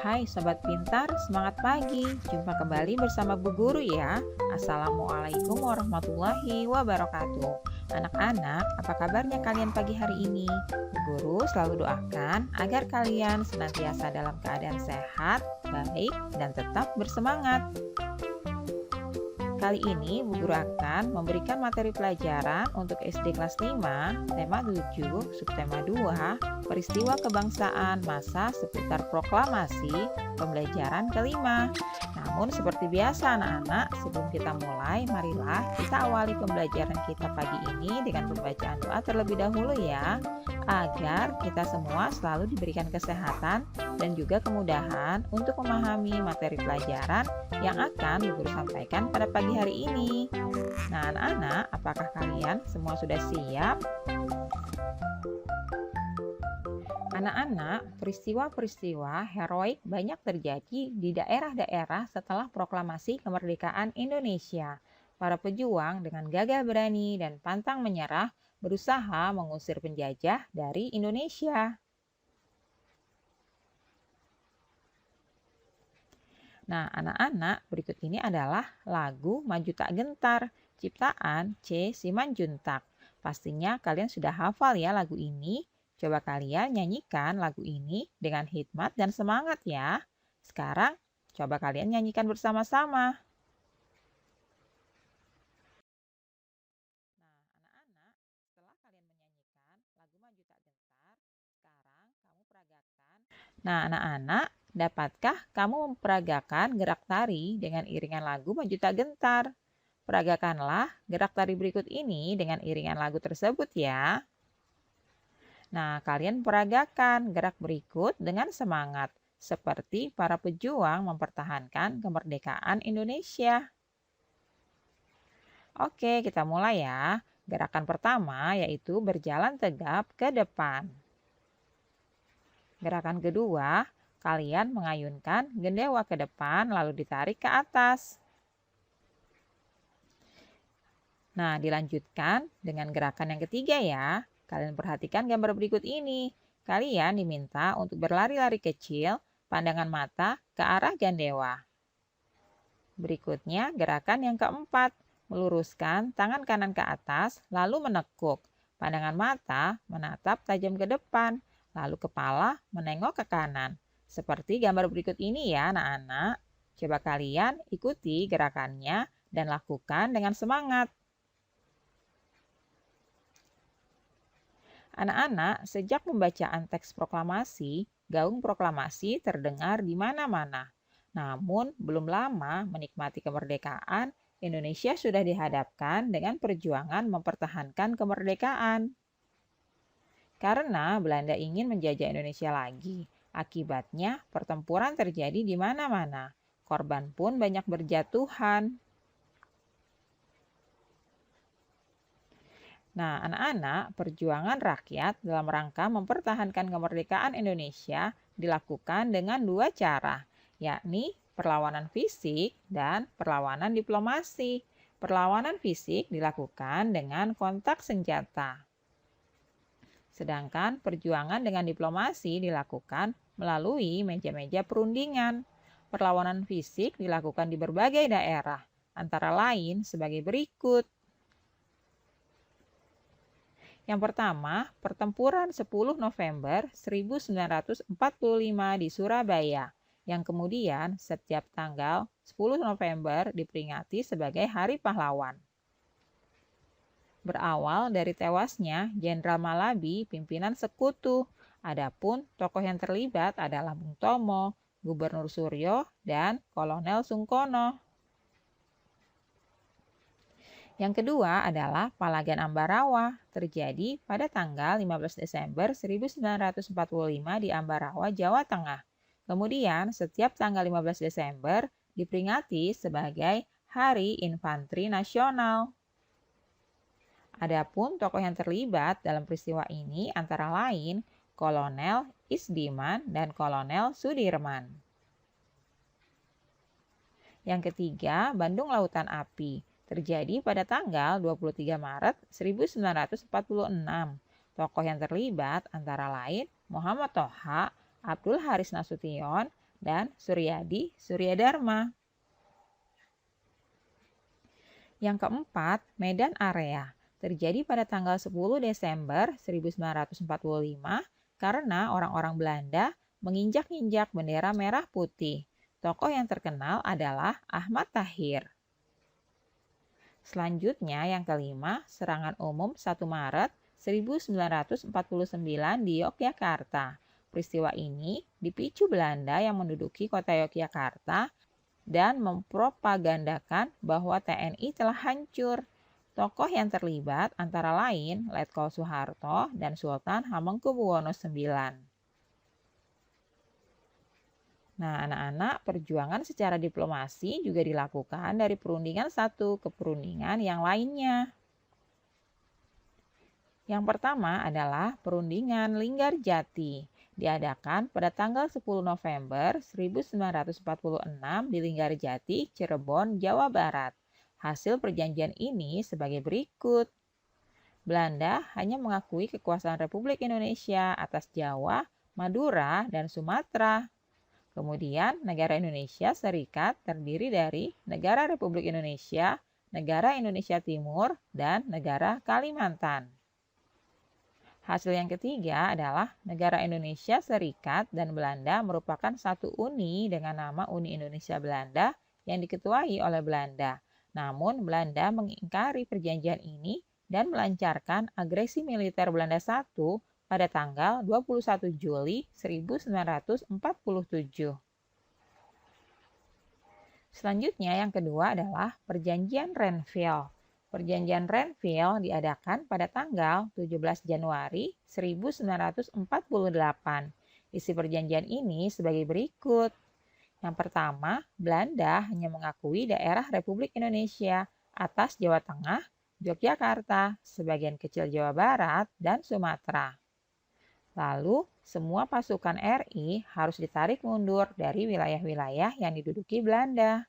Hai Sobat Pintar, semangat pagi. Jumpa kembali bersama Bu Guru ya. Assalamualaikum warahmatullahi wabarakatuh. Anak-anak, apa kabarnya kalian pagi hari ini? Bu Guru selalu doakan agar kalian senantiasa dalam keadaan sehat, baik, dan tetap bersemangat. Kali ini Bu Guru akan memberikan materi pelajaran untuk SD kelas 5, tema 7, subtema 2, peristiwa kebangsaan masa seputar proklamasi pembelajaran kelima. Namun seperti biasa anak-anak, sebelum kita mulai, marilah kita awali pembelajaran kita pagi ini dengan pembacaan doa terlebih dahulu ya, agar kita semua selalu diberikan kesehatan dan juga kemudahan untuk memahami materi pelajaran yang akan Bu Guru sampaikan pada pagi hari ini. Nah, anak-anak, apakah kalian semua sudah siap? Anak-anak, peristiwa-peristiwa heroik banyak terjadi di daerah-daerah setelah proklamasi kemerdekaan Indonesia. Para pejuang dengan gagah berani dan pantang menyerah berusaha mengusir penjajah dari Indonesia. Nah, anak-anak, berikut ini adalah lagu Maju Tak Gentar, ciptaan C. Simanjuntak. Pastinya kalian sudah hafal ya lagu ini. Coba kalian nyanyikan lagu ini dengan hikmat dan semangat ya. Sekarang, coba kalian nyanyikan bersama-sama. Nah, anak-anak, setelah kalian menyanyikan lagu Maju Tak Gentar, sekarang kamu peragakan. Nah, anak-anak, dapatkah kamu memperagakan gerak tari dengan iringan lagu Maju Tak Gentar? Peragakanlah gerak tari berikut ini dengan iringan lagu tersebut ya. Nah, kalian peragakan gerak berikut dengan semangat, seperti para pejuang mempertahankan kemerdekaan Indonesia. Oke, kita mulai ya. Gerakan pertama yaitu berjalan tegap ke depan. Gerakan kedua, kalian mengayunkan gendewa ke depan lalu ditarik ke atas. Nah, dilanjutkan dengan gerakan yang ketiga ya. Kalian perhatikan gambar berikut ini. Kalian diminta untuk berlari-lari kecil, pandangan mata ke arah gandewa. Berikutnya, gerakan yang keempat. Meluruskan tangan kanan ke atas, lalu menekuk. Pandangan mata menatap tajam ke depan, lalu kepala menengok ke kanan. Seperti gambar berikut ini ya anak-anak. Coba kalian ikuti gerakannya dan lakukan dengan semangat. Anak-anak, sejak pembacaan teks proklamasi, gaung proklamasi terdengar di mana-mana. Namun, belum lama menikmati kemerdekaan, Indonesia sudah dihadapkan dengan perjuangan mempertahankan kemerdekaan. Karena Belanda ingin menjajah Indonesia lagi, akibatnya pertempuran terjadi di mana-mana. Korban pun banyak berjatuhan. Nah, anak-anak, perjuangan rakyat dalam rangka mempertahankan kemerdekaan Indonesia dilakukan dengan dua cara, yakni perlawanan fisik dan perlawanan diplomasi. Perlawanan fisik dilakukan dengan kontak senjata. Sedangkan perjuangan dengan diplomasi dilakukan melalui meja-meja perundingan. Perlawanan fisik dilakukan di berbagai daerah, antara lain sebagai berikut. Yang pertama, pertempuran 10 November 1945 di Surabaya, yang kemudian setiap tanggal 10 November diperingati sebagai Hari Pahlawan. Berawal dari tewasnya Jenderal Malabi, pimpinan Sekutu. Adapun tokoh yang terlibat adalah Bung Tomo, Gubernur Suryo, dan Kolonel Sungkono. Yang kedua adalah Palagan Ambarawa, terjadi pada tanggal 15 Desember 1945 di Ambarawa, Jawa Tengah. Kemudian, setiap tanggal 15 Desember diperingati sebagai Hari Infanteri Nasional. Adapun tokoh yang terlibat dalam peristiwa ini antara lain Kolonel Isdiman dan Kolonel Sudirman. Yang ketiga, Bandung Lautan Api, terjadi pada tanggal 23 Maret 1946. Tokoh yang terlibat antara lain Muhammad Toha, Abdul Haris Nasution, dan Suryadi Suryadharma. Yang keempat, Medan Area. Terjadi pada tanggal 10 Desember 1945 karena orang-orang Belanda menginjak-injak bendera merah putih. Tokoh yang terkenal adalah Ahmad Tahir. Selanjutnya yang kelima, serangan umum 1 Maret 1949 di Yogyakarta. Peristiwa ini dipicu Belanda yang menduduki kota Yogyakarta dan mempropagandakan bahwa TNI telah hancur. Tokoh yang terlibat antara lain Letkol Soeharto dan Sultan Hamengkubuwono IX. Nah, anak-anak, perjuangan secara diplomasi juga dilakukan dari perundingan satu ke perundingan yang lainnya. Yang pertama adalah perundingan Linggarjati, diadakan pada tanggal 10 November 1946 di Linggarjati, Cirebon, Jawa Barat. Hasil perjanjian ini sebagai berikut. Belanda hanya mengakui kekuasaan Republik Indonesia atas Jawa, Madura, dan Sumatera. Kemudian, negara Indonesia Serikat terdiri dari Negara Republik Indonesia, Negara Indonesia Timur, dan Negara Kalimantan. Hasil yang ketiga adalah negara Indonesia Serikat dan Belanda merupakan satu uni dengan nama Uni Indonesia Belanda yang diketuai oleh Belanda. Namun, Belanda mengingkari perjanjian ini dan melancarkan agresi militer Belanda I pada tanggal 21 Juli 1947. Selanjutnya yang kedua adalah Perjanjian Renville. Perjanjian Renville diadakan pada tanggal 17 Januari 1948. Isi perjanjian ini sebagai berikut. Yang pertama, Belanda hanya mengakui daerah Republik Indonesia atas Jawa Tengah, Yogyakarta, sebagian kecil Jawa Barat, dan Sumatera. Lalu, semua pasukan RI harus ditarik mundur dari wilayah-wilayah yang diduduki Belanda.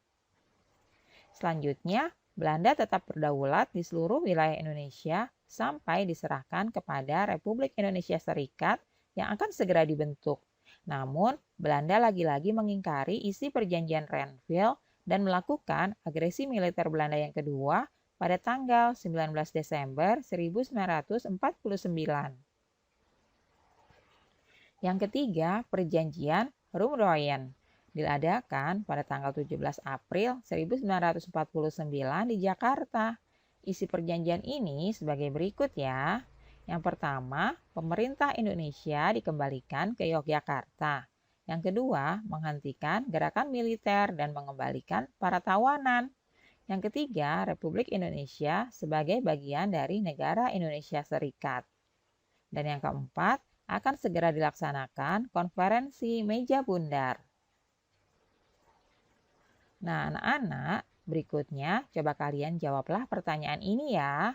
Selanjutnya, Belanda tetap berdaulat di seluruh wilayah Indonesia sampai diserahkan kepada Republik Indonesia Serikat yang akan segera dibentuk. Namun, Belanda lagi-lagi mengingkari isi perjanjian Renville dan melakukan agresi militer Belanda yang kedua pada tanggal 19 Desember 1949. Yang ketiga, Perjanjian Rumroyen diadakan pada tanggal 17 April 1949 di Jakarta. Isi perjanjian ini sebagai berikut ya. Yang pertama, pemerintah Indonesia dikembalikan ke Yogyakarta. Yang kedua, menghentikan gerakan militer dan mengembalikan para tawanan. Yang ketiga, Republik Indonesia sebagai bagian dari negara Indonesia Serikat. Dan yang keempat, akan segera dilaksanakan konferensi meja bundar. Nah, anak-anak, berikutnya coba kalian jawablah pertanyaan ini ya.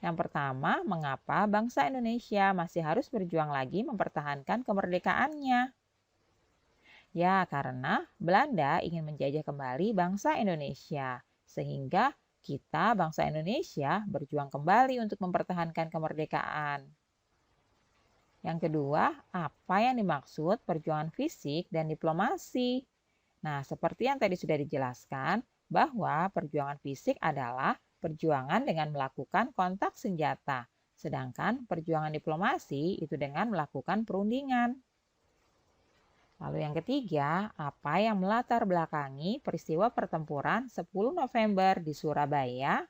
Yang pertama, mengapa bangsa Indonesia masih harus berjuang lagi mempertahankan kemerdekaannya? Ya, karena Belanda ingin menjajah kembali bangsa Indonesia, sehingga kita, bangsa Indonesia, berjuang kembali untuk mempertahankan kemerdekaan. Yang kedua, apa yang dimaksud perjuangan fisik dan diplomasi? Nah, seperti yang tadi sudah dijelaskan, bahwa perjuangan fisik adalah perjuangan dengan melakukan kontak senjata, sedangkan perjuangan diplomasi itu dengan melakukan perundingan. Lalu yang ketiga, apa yang melatar belakangi peristiwa pertempuran 10 November di Surabaya?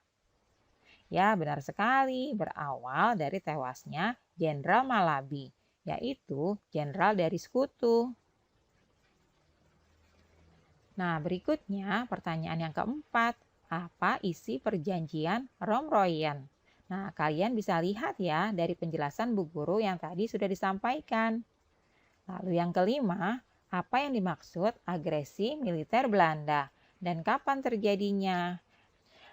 Ya, benar sekali, berawal dari tewasnya Jenderal Malabi, yaitu jenderal dari Sekutu. Nah, berikutnya pertanyaan yang keempat, apa isi perjanjian Romroyen? Nah, kalian bisa lihat ya dari penjelasan Bu Guru yang tadi sudah disampaikan. Lalu yang kelima, apa yang dimaksud agresi militer Belanda dan kapan terjadinya?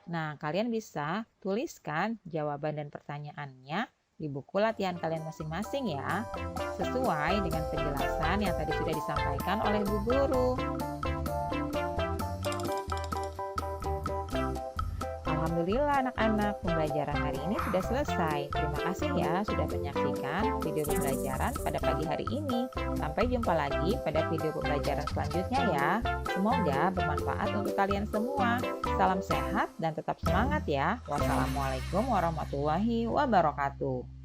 Nah, kalian bisa tuliskan jawaban dan pertanyaannya di buku latihan kalian masing-masing ya, sesuai dengan penjelasan yang tadi sudah disampaikan oleh Bu Guru. Alhamdulillah anak-anak, pembelajaran hari ini sudah selesai. Terima kasih ya sudah menyaksikan video pembelajaran pada pagi hari ini. Sampai jumpa lagi pada video pembelajaran selanjutnya ya. Semoga bermanfaat untuk kalian semua. Salam sehat dan tetap semangat ya. Wassalamualaikum warahmatullahi wabarakatuh.